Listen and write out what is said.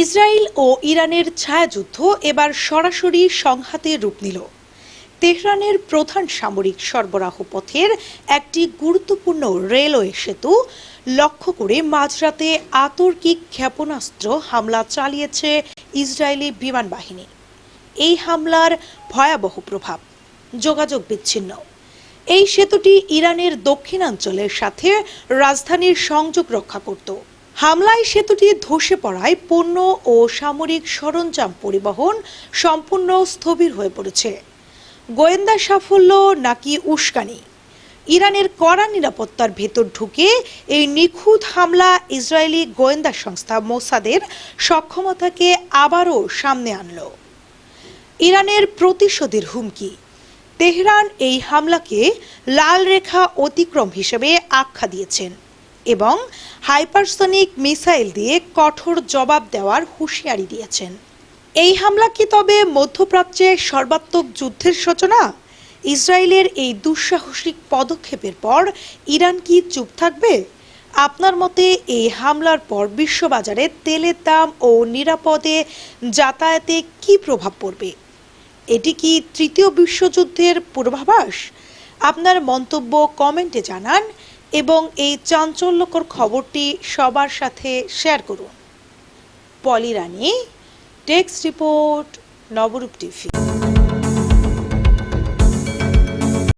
Israel ও ইরানের ছায়াযুদ্ধ এবার সরাসরি সংঘাতে রূপ নিল। তেহরানের প্রধান সামরিক সরবরাহ পথের একটি গুরুত্বপূর্ণ রেলওয়ে সেতু লক্ষ্য করে মাঝরাতে আতর্কিক ক্ষেপণাস্ত্র হামলা চালিয়েছে ইসরায়েলি বিমান বাহিনী। এই হামলার ভয়াবহ প্রভাব যোগাযোগ বিচ্ছিন্ন। এই সেতুটি ইরানের দক্ষিণাঞ্চলের সাথে রাজধানীর সংযোগ রক্ষা করত। হামলায় সেতুটি ধসে পড়ায় পণ্য ও সামরিক সরঞ্জাম পরিবহন সম্পূর্ণ স্থবির হয়ে পড়েছে। গোয়েন্দা সাফল্য নাকি উস্কানি? ইরানের কড়া নিরাপত্তার ভেতর ঢুকে এই নিখুঁত হামলা ইসরায়েলি গোয়েন্দা সংস্থা মোসাদের সক্ষমতাকে আবারও সামনে আনল। ইরানের প্রতিশোধের হুমকি। তেহরান এই হামলাকে লাল রেখা অতিক্রম হিসেবে আখ্যা দিয়েছেন এবং হাইপারসনিক মিসাইল দিয়ে কঠোর জবাব দেওয়ার হুঁশিয়ারি দিয়েছেন। এই হামলা কি তবে মধ্যপ্রাচ্যে সর্বাত্মক যুদ্ধের সূচনা? ইসরায়েলের এই দুঃসাহসিক পদক্ষেপের পর ইরান কি চুপ থাকবে? আপনার মতে এই হামলার পর বিশ্ববাজারে তেলের দাম ও নিরাপদে যাতায়াতে কি প্রভাব পড়বে? এটি কি তৃতীয় বিশ্বযুদ্ধের পূর্বাভাস? আপনার মন্তব্য কমেন্টে জানান এবং এই চাঞ্চল্যকর খবরটি সবার সাথে শেয়ার করুন। পলি রানী, টেক্সট রিপোর্ট, নবরূপ টিভি।